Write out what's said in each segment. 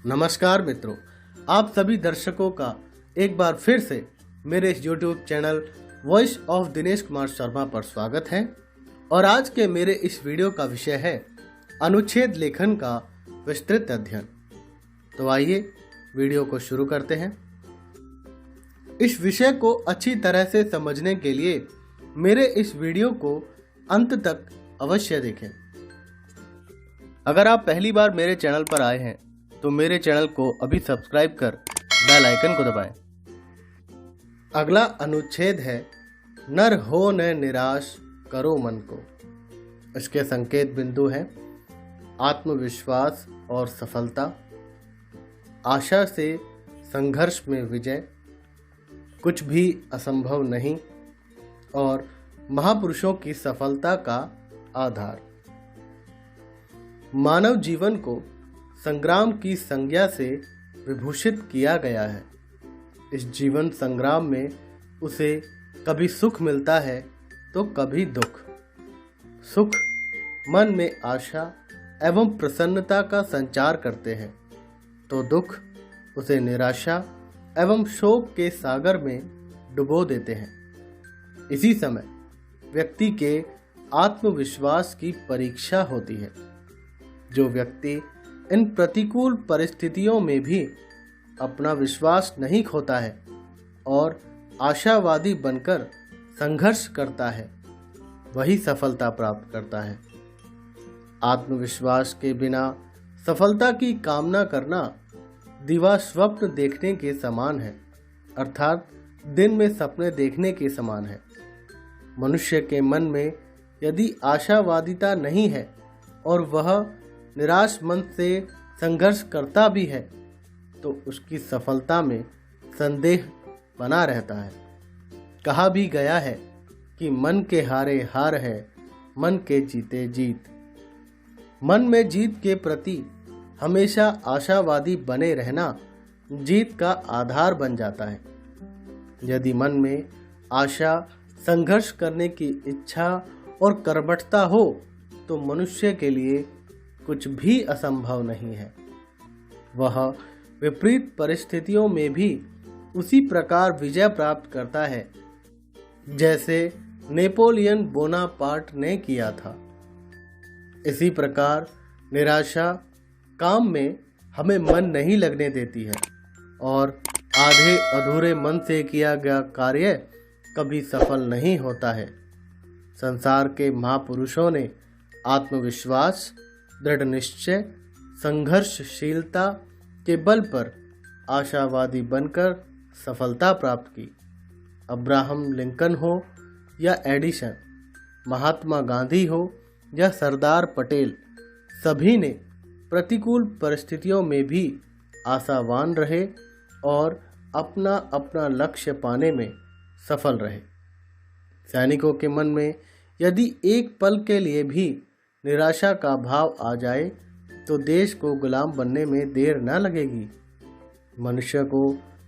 नमस्कार मित्रों, आप सभी दर्शकों का एक बार फिर से मेरे इस YouTube channel voice of Dinesh Kumar Sharma पर स्वागत है। और आज के मेरे इस वीडियो का विषय है अनुच्छेद लेखन का विस्तृत अध्ययन। तो आइए वीडियो को शुरू करते हैं। इस विषय को अच्छी तरह से समझने के लिए मेरे इस वीडियो को अंत तक अवश्य देखें। अगर आप पहली बार मेरे चैनल पर आए हैं तो मेरे चैनल को अभी सब्सक्राइब कर बेल आइकन को दबाएं। अगला अनुच्छेद है नर हो न निराश करो मन को। इसके संकेत बिंदु हैं आत्मविश्वास और सफलता, आशा से संघर्ष में विजय, कुछ भी असंभव नहीं और महापुरुषों की सफलता का आधार। मानव जीवन को संग्राम की संज्ञा से विभूषित किया गया है। इस जीवन संग्राम में उसे कभी सुख मिलता है तो कभी दुख। सुख मन में आशा एवं प्रसन्नता का संचार करते हैं तो दुख उसे निराशा एवं शोक के सागर में डुबो देते हैं। इसी समय व्यक्ति के आत्मविश्वास की परीक्षा होती है। जो व्यक्ति इन प्रतिकूल परिस्थितियों में भी अपना विश्वास नहीं खोता है और आशावादी बनकर संघर्ष करता है, वही सफलता प्राप्त करता है। आत्मविश्वास के बिना सफलता की कामना करना दिवा स्वप्न देखने के समान है, अर्थात दिन में सपने देखने के समान है। मनुष्य के मन में यदि आशावादिता नहीं है और वह निराश मन से संघर्ष करता भी है तो उसकी सफलता में संदेह बना रहता है। कहा भी गया है कि मन के हारे हार है, मन के जीते जीत। मन में जीत के प्रति हमेशा आशावादी बने रहना जीत का आधार बन जाता है। यदि मन में आशा, संघर्ष करने की इच्छा और कर्मठता हो तो मनुष्य के लिए कुछ भी असंभव नहीं है। वह विपरीत परिस्थितियों में भी उसी प्रकार विजय प्राप्त करता है जैसे नेपोलियन बोनापार्ट ने किया था। इसी प्रकार निराशा काम में हमें मन नहीं लगने देती है और आधे अधूरे मन से किया गया कार्य कभी सफल नहीं होता है। संसार के महापुरुषों ने आत्मविश्वास, दृढ़ निश्चय, संघर्षशीलता के बल पर आशावादी बनकर सफलता प्राप्त की। अब्राहम लिंकन हो या एडिसन, महात्मा गांधी हो या सरदार पटेल, सभी ने प्रतिकूल परिस्थितियों में भी आशावान रहे और अपना अपना लक्ष्य पाने में सफल रहे। सैनिकों के मन में यदि एक पल के लिए भी निराशा का भाव आ जाए तो देश को गुलाम बनने में देर न लगेगी। मनुष्य को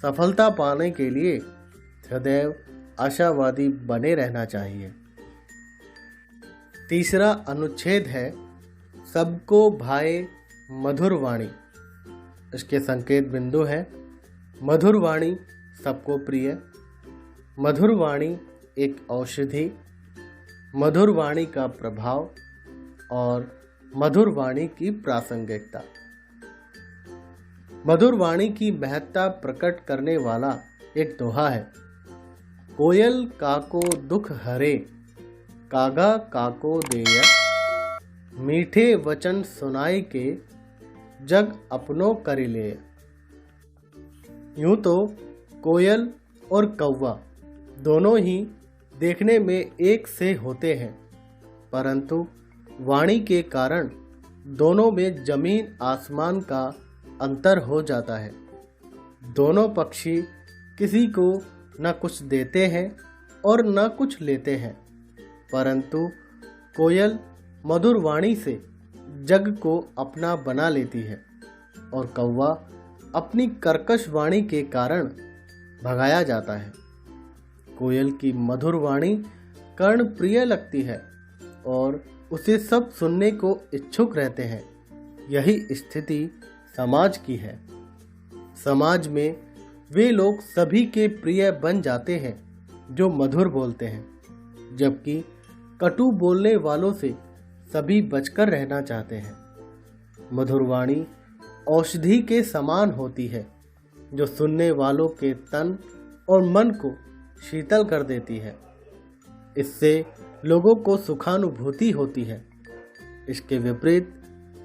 सफलता पाने के लिए सदैव आशावादी बने रहना चाहिए। तीसरा अनुच्छेद है सबको भाए मधुर वाणी। इसके संकेत बिंदु हैं मधुर वाणी सबको प्रिय, मधुर वाणी एक औषधि, मधुर वाणी का प्रभाव और मधुर वाणी की प्रासंगिकता। मधुर वाणी की महत्ता प्रकट करने वाला एक दोहा है। कोयल काको दुख हरे, कागा काको देय, मीठे वचन सुनाई के जग अपनो करि ले। यूं तो कोयल और कौवा दोनों ही देखने में एक से होते हैं, परंतु वाणी के कारण दोनों में जमीन आसमान का अंतर हो जाता है। दोनों पक्षी किसी को न कुछ देते हैं और न कुछ लेते हैं, परंतु कोयल मधुर वाणी से जग को अपना बना लेती है और कौवा अपनी कर्कश वाणी के कारण भगाया जाता है। कोयल की मधुर वाणी कर्ण प्रिय लगती है और उसे सब सुनने को इच्छुक रहते हैं। यही स्थिति समाज की है। समाज में वे लोग सभी के प्रिय बन जाते हैं जो मधुर बोलते हैं, जबकि कटु बोलने वालों से सभी बचकर रहना चाहते हैं। मधुर वाणी औषधि के समान होती है जो सुनने वालों के तन और मन को शीतल कर देती है। इससे लोगों को सुखानुभूति होती है। इसके विपरीत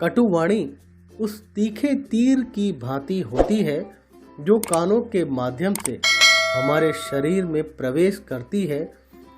कटुवाणी उस तीखे तीर की भांति होती है जो कानों के माध्यम से हमारे शरीर में प्रवेश करती है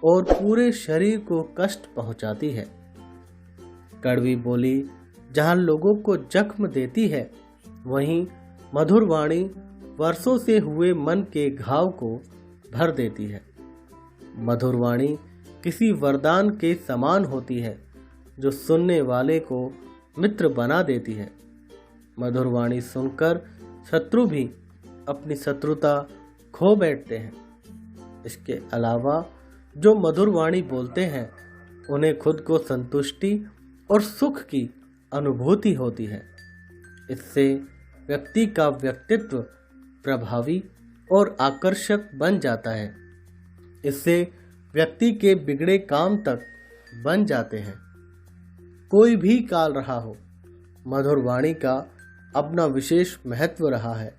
और पूरे शरीर को कष्ट पहुंचाती है। कड़वी बोली जहां लोगों को जख्म देती है, वहीं मधुर वाणी वर्षों से हुए मन के घाव को भर देती है। मधुर वाणी किसी वरदान के समान होती है जो सुनने वाले को मित्र बना देती है। मधुर वाणी सुनकर शत्रु भी अपनी शत्रुता खो बैठते हैं। इसके अलावा जो मधुर वाणी बोलते हैं उन्हें खुद को संतुष्टि और सुख की अनुभूति होती है। इससे व्यक्ति का व्यक्तित्व प्रभावी और आकर्षक बन जाता है। इससे व्यक्ति के बिगड़े काम तक बन जाते हैं। कोई भी काल रहा हो, मधुर वाणी का अपना विशेष महत्व रहा है।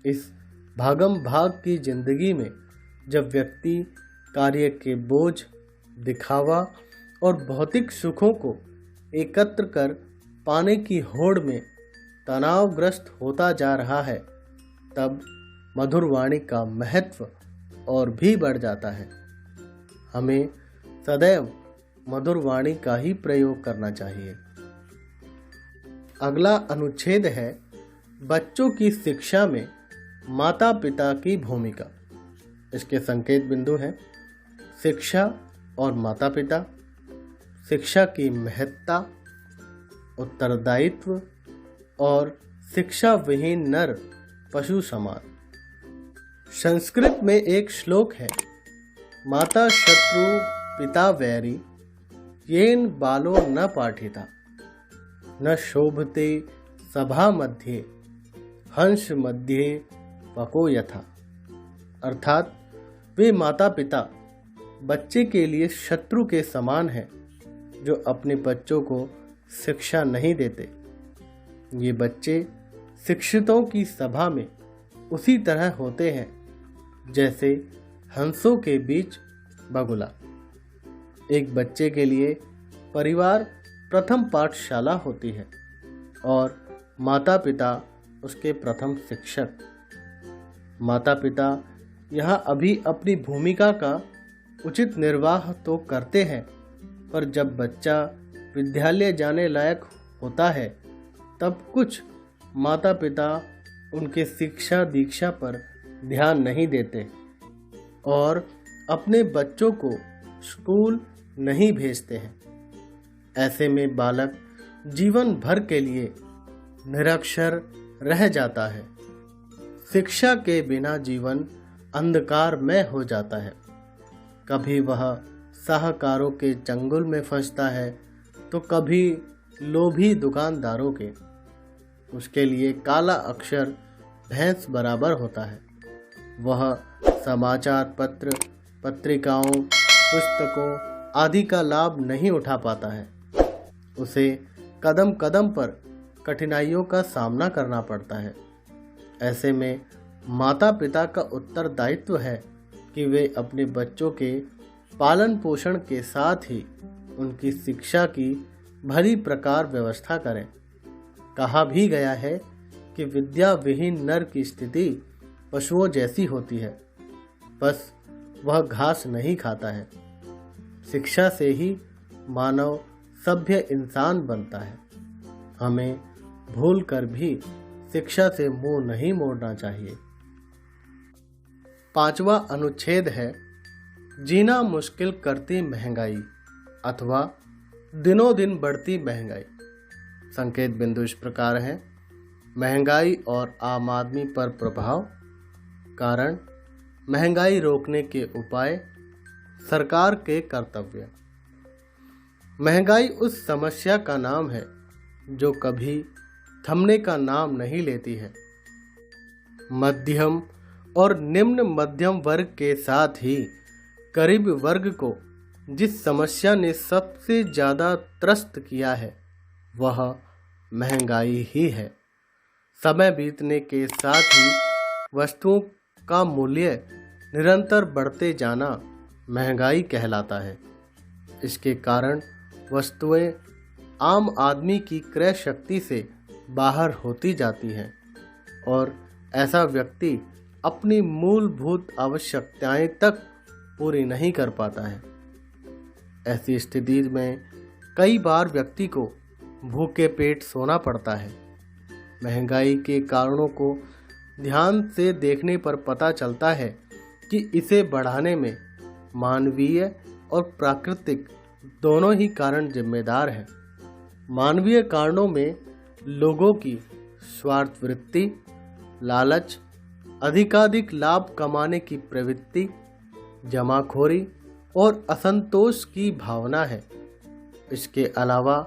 इस भागम भाग की जिंदगी में जब व्यक्ति कार्य के बोझ, दिखावा और भौतिक सुखों को एकत्र कर पाने की होड़ में तनावग्रस्त होता जा रहा है, तब मधुर वाणी का महत्व और भी बढ़ जाता है। हमें सदैव मधुर वाणी का ही प्रयोग करना चाहिए। अगला अनुच्छेद है बच्चों की शिक्षा में माता पिता की भूमिका। इसके संकेत बिंदु हैं शिक्षा और माता पिता, शिक्षा की महत्ता, उत्तरदायित्व और शिक्षा विहीन नर पशु समान। संस्कृत में एक श्लोक है, माता शत्रु पिता वैरी येन बालो न पाठिता न शोभते सभा मध्ये हंस मध्ये पको यथा। अर्थात वे माता पिता बच्चे के लिए शत्रु के समान हैं जो अपने बच्चों को शिक्षा नहीं देते। ये बच्चे शिक्षितों की सभा में उसी तरह होते हैं जैसे हंसों के बीच बगुला। एक बच्चे के लिए परिवार प्रथम पाठशाला होती है और माता पिता उसके प्रथम शिक्षक। माता पिता यहाँ अभी अपनी भूमिका का उचित निर्वाह तो करते हैं, पर जब बच्चा विद्यालय जाने लायक होता है तब कुछ माता पिता उनके शिक्षा दीक्षा पर ध्यान नहीं देते और अपने बच्चों को स्कूल नहीं भेजते हैं। ऐसे में बालक जीवन भर के लिए निरक्षर रह जाता है। शिक्षा के बिना जीवन अंधकारमय हो जाता है। कभी वह साहूकारों के चंगुल में फंसता है तो कभी लोभी दुकानदारों के। उसके लिए काला अक्षर भैंस बराबर होता है। वह समाचार पत्र, पत्रिकाओं, पुस्तकों आदि का लाभ नहीं उठा पाता है। उसे कदम कदम पर कठिनाइयों का सामना करना पड़ता है। ऐसे में माता पिता का उत्तरदायित्व है कि वे अपने बच्चों के पालन पोषण के साथ ही उनकी शिक्षा की भली प्रकार व्यवस्था करें। कहा भी गया है कि विद्या विहीन नर की स्थिति पशुओं जैसी होती है, बस वह घास नहीं खाता है। शिक्षा से ही मानव सभ्य इंसान बनता है। हमें भूल कर भी शिक्षा से मुंह नहीं मोड़ना चाहिए। 5वां अनुच्छेद है जीना मुश्किल करती महंगाई अथवा दिनों दिन बढ़ती महंगाई। संकेत बिंदु इस प्रकार हैं, महंगाई और आम आदमी पर प्रभाव, कारण, महंगाई रोकने के उपाय, सरकार के कर्तव्य। महंगाई उस समस्या का नाम है जो कभी थमने का नाम नहीं लेती है। मध्यम और निम्न मध्यम वर्ग के साथ ही गरीब वर्ग को जिस समस्या ने सबसे ज़्यादा त्रस्त किया है वह महंगाई ही है। समय बीतने के साथ ही वस्तुओं का मूल्य निरंतर बढ़ते जाना महंगाई कहलाता है। इसके कारण वस्तुएं आम आदमी की क्रय शक्ति से बाहर होती जाती हैं और ऐसा व्यक्ति अपनी मूलभूत आवश्यकताएं तक पूरी नहीं कर पाता है। ऐसी स्थिति में कई बार व्यक्ति को भूखे पेट सोना पड़ता है। महंगाई के कारणों को ध्यान से देखने पर पता चलता है कि इसे बढ़ाने में मानवीय और प्राकृतिक दोनों ही कारण जिम्मेदार हैं। मानवीय कारणों में लोगों की स्वार्थ वृत्ति, लालच, अधिकाधिक लाभ कमाने की प्रवृत्ति, जमाखोरी और असंतोष की भावना है। इसके अलावा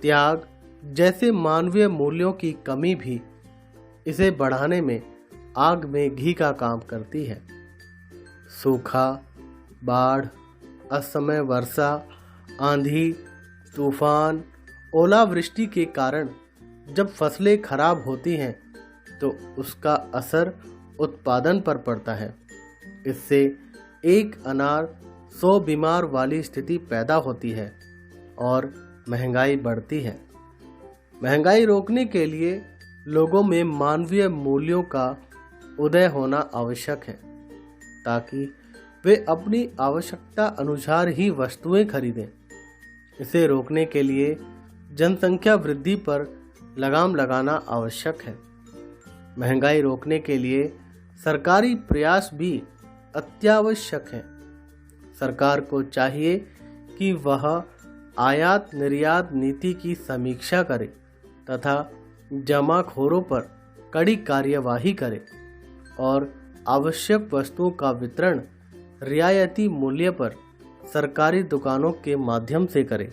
त्याग जैसे मानवीय मूल्यों की कमी भी इसे बढ़ाने में आग में घी का काम करती है। सूखा, बाढ़, असमय वर्षा, आंधी, तूफान, ओलावृष्टि के कारण जब फसलें खराब होती हैं तो उसका असर उत्पादन पर पड़ता है। इससे एक अनार 100 बीमार वाली स्थिति पैदा होती है और महंगाई बढ़ती है। महंगाई रोकने के लिए लोगों में मानवीय मूल्यों का उदय होना आवश्यक है ताकि वे अपनी आवश्यकता अनुसार ही वस्तुएं खरीदें। इसे रोकने के लिए जनसंख्या वृद्धि पर लगाम लगाना आवश्यक है। महंगाई रोकने के लिए सरकारी प्रयास भी अत्यावश्यक है। सरकार को चाहिए कि वह आयात निर्यात नीति की समीक्षा करे तथा जमाखोरों पर कड़ी कार्यवाही करे और आवश्यक वस्तुओं का वितरण रियायती मूल्य पर सरकारी दुकानों के माध्यम से करे।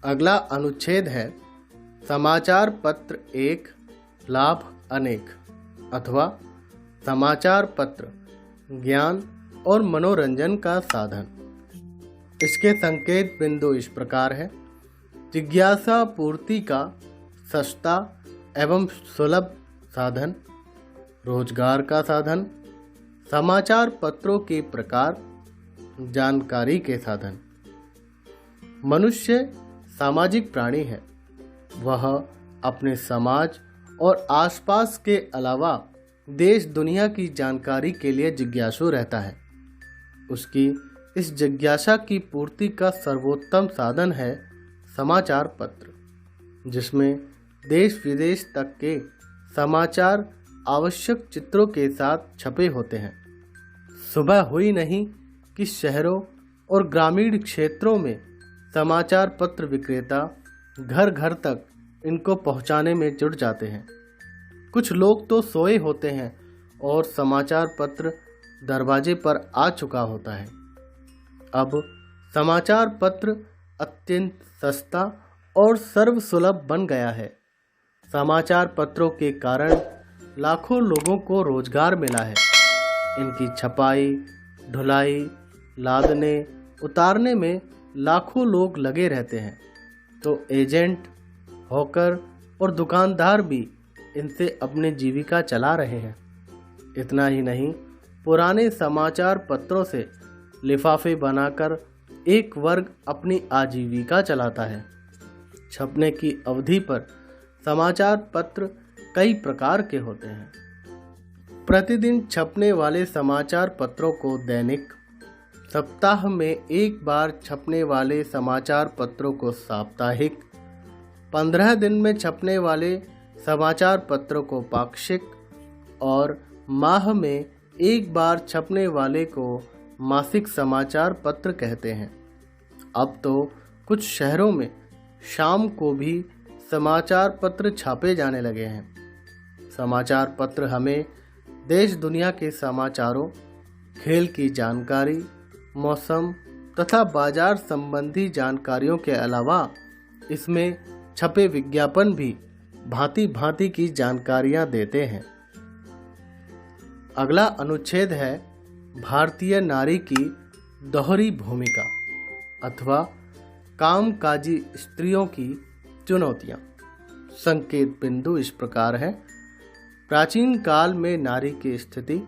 अगला अनुच्छेद है समाचार पत्र एक लाभ अनेक अथवा समाचार पत्र ज्ञान और मनोरंजन का साधन। इसके संकेत बिंदु इस प्रकार है। जिज्ञासा पूर्ति का सस्ता एवं सुलभ साधन, रोजगार का साधन, समाचार पत्रों के प्रकार, जानकारी के साधन। मनुष्य सामाजिक प्राणी है। वह अपने समाज और आसपास के अलावा देश दुनिया की जानकारी के लिए जिज्ञासु रहता है। उसकी इस जिज्ञासा की पूर्ति का सर्वोत्तम साधन है समाचार पत्र, जिसमें देश विदेश तक के समाचार आवश्यक चित्रों के साथ छपे होते हैं। सुबह हुई नहीं कि शहरों और ग्रामीण क्षेत्रों में समाचार पत्र विक्रेता घर घर तक इनको पहुंचाने में जुट जाते हैं। कुछ लोग तो सोए होते हैं और समाचार पत्र दरवाजे पर आ चुका होता है। अब समाचार पत्र अत्यंत सस्ता और सर्वसुलभ बन गया है। समाचार पत्रों के कारण लाखों लोगों को रोजगार मिला है। इनकी छपाई, ढुलाई, लादने, उतारने में लाखों लोग लगे रहते हैं, तो एजेंट, हॉकर और दुकानदार भी इनसे अपनी जीविका चला रहे हैं। इतना ही नहीं, पुराने समाचार पत्रों से लिफाफे बनाकर एक वर्ग अपनी आजीविका चलाता है। छपने की अवधि पर समाचार पत्र कई प्रकार के होते हैं। प्रतिदिन छपने वाले समाचार पत्रों को दैनिक, सप्ताह में एक बार छपने वाले समाचार पत्रों को साप्ताहिक, 15 दिन में छपने वाले समाचार पत्रों को पाक्षिक और माह में एक बार छपने वाले को मासिक समाचार पत्र कहते हैं। अब तो कुछ शहरों में शाम को भी समाचार पत्र छापे जाने लगे हैं। समाचार पत्र हमें देश दुनिया के समाचारों, खेल की जानकारी, मौसम तथा बाजार संबंधी जानकारियों के अलावा इसमें छपे विज्ञापन भी भांति भांति की जानकारियां देते हैं। अगला अनुच्छेद है भारतीय नारी की दोहरी भूमिका अथवा कामकाजी स्त्रियों की चुनौतियां। संकेत बिंदु इस प्रकार है। प्राचीन काल में नारी की स्थिति,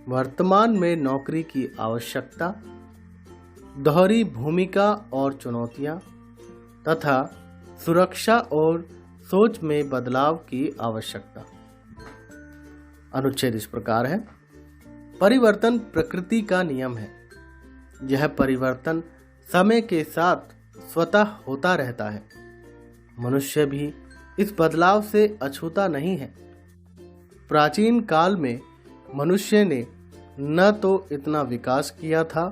वर्तमान में नौकरी की आवश्यकता, दोहरी भूमिका और चुनौतियां तथा सुरक्षा और सोच में बदलाव की आवश्यकता। अनुच्छेद इस प्रकार है। परिवर्तन प्रकृति का नियम है। यह परिवर्तन समय के साथ स्वतः होता रहता है। मनुष्य भी इस बदलाव से अछूता नहीं है। प्राचीन काल में मनुष्य ने न तो इतना विकास किया था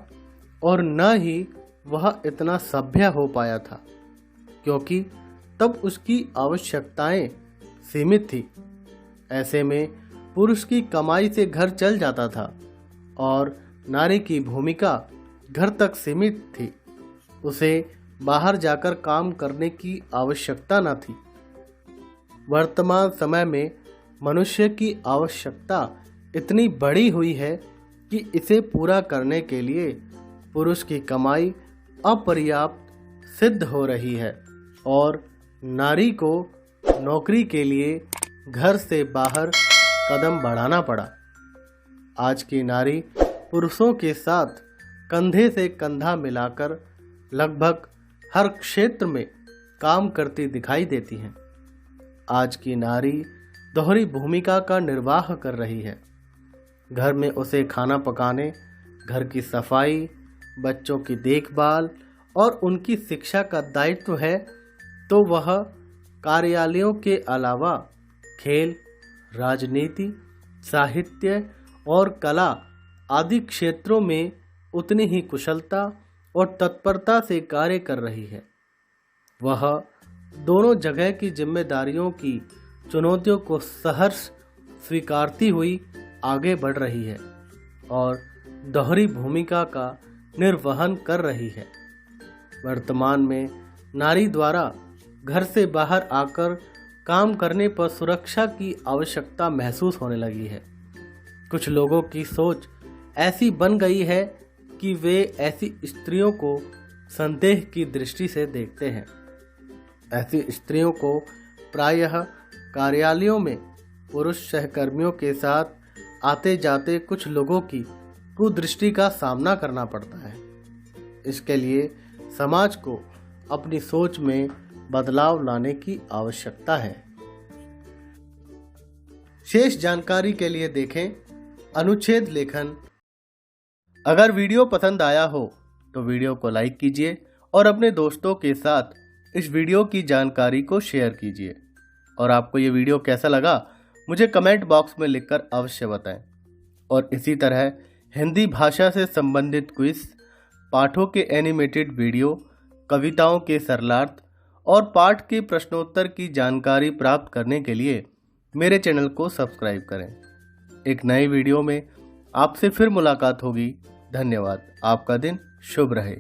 और न ही वह इतना सभ्य हो पाया था, क्योंकि तब उसकी आवश्यकताएं सीमित थी। ऐसे में पुरुष की कमाई से घर चल जाता था और नारी की भूमिका घर तक सीमित थी। उसे बाहर जाकर काम करने की आवश्यकता न थी। वर्तमान समय में मनुष्य की आवश्यकता इतनी बड़ी हुई है कि इसे पूरा करने के लिए पुरुष की कमाई अपर्याप्त सिद्ध हो रही है और नारी को नौकरी के लिए घर से बाहर कदम बढ़ाना पड़ा। आज की नारी पुरुषों के साथ कंधे से कंधा मिलाकर लगभग हर क्षेत्र में काम करती दिखाई देती हैं। आज की नारी दोहरी भूमिका का निर्वाह कर रही है। घर में उसे खाना पकाने, घर की सफाई, बच्चों की देखभाल और उनकी शिक्षा का दायित्व है, तो वह कार्यालयों के अलावा खेल, राजनीति, साहित्य और कला आदि क्षेत्रों में उतनी ही कुशलता और तत्परता से कार्य कर रही है। वह दोनों जगह की जिम्मेदारियों की चुनौतियों को सहर्ष स्वीकारती हुई आगे बढ़ रही है और दोहरी भूमिका का निर्वहन कर रही है। वर्तमान में नारी द्वारा घर से बाहर आकर काम करने पर सुरक्षा की आवश्यकता महसूस होने लगी है। कुछ लोगों की सोच ऐसी बन गई है कि वे ऐसी स्त्रियों को संदेह की दृष्टि से देखते हैं। ऐसी स्त्रियों को प्रायः कार्यालयों में पुरुष सहकर्मियों के साथ आते जाते कुछ लोगों की कुदृष्टि का सामना करना पड़ता है। इसके लिए समाज को अपनी सोच में बदलाव लाने की आवश्यकता है। शेष जानकारी के लिए देखें अनुच्छेद लेखन। अगर वीडियो पसंद आया हो तो वीडियो को लाइक कीजिए और अपने दोस्तों के साथ इस वीडियो की जानकारी को शेयर कीजिए। और आपको ये वीडियो कैसा लगा मुझे कमेंट बॉक्स में लिखकर अवश्य बताएं। और इसी तरह हिंदी भाषा से संबंधित क्विज, पाठों के एनिमेटेड वीडियो, कविताओं के सरलार्थ और पाठ के प्रश्नोत्तर की जानकारी प्राप्त करने के लिए मेरे चैनल को सब्सक्राइब करें। एक नए वीडियो में आपसे फिर मुलाकात होगी। धन्यवाद। आपका दिन शुभ रहे।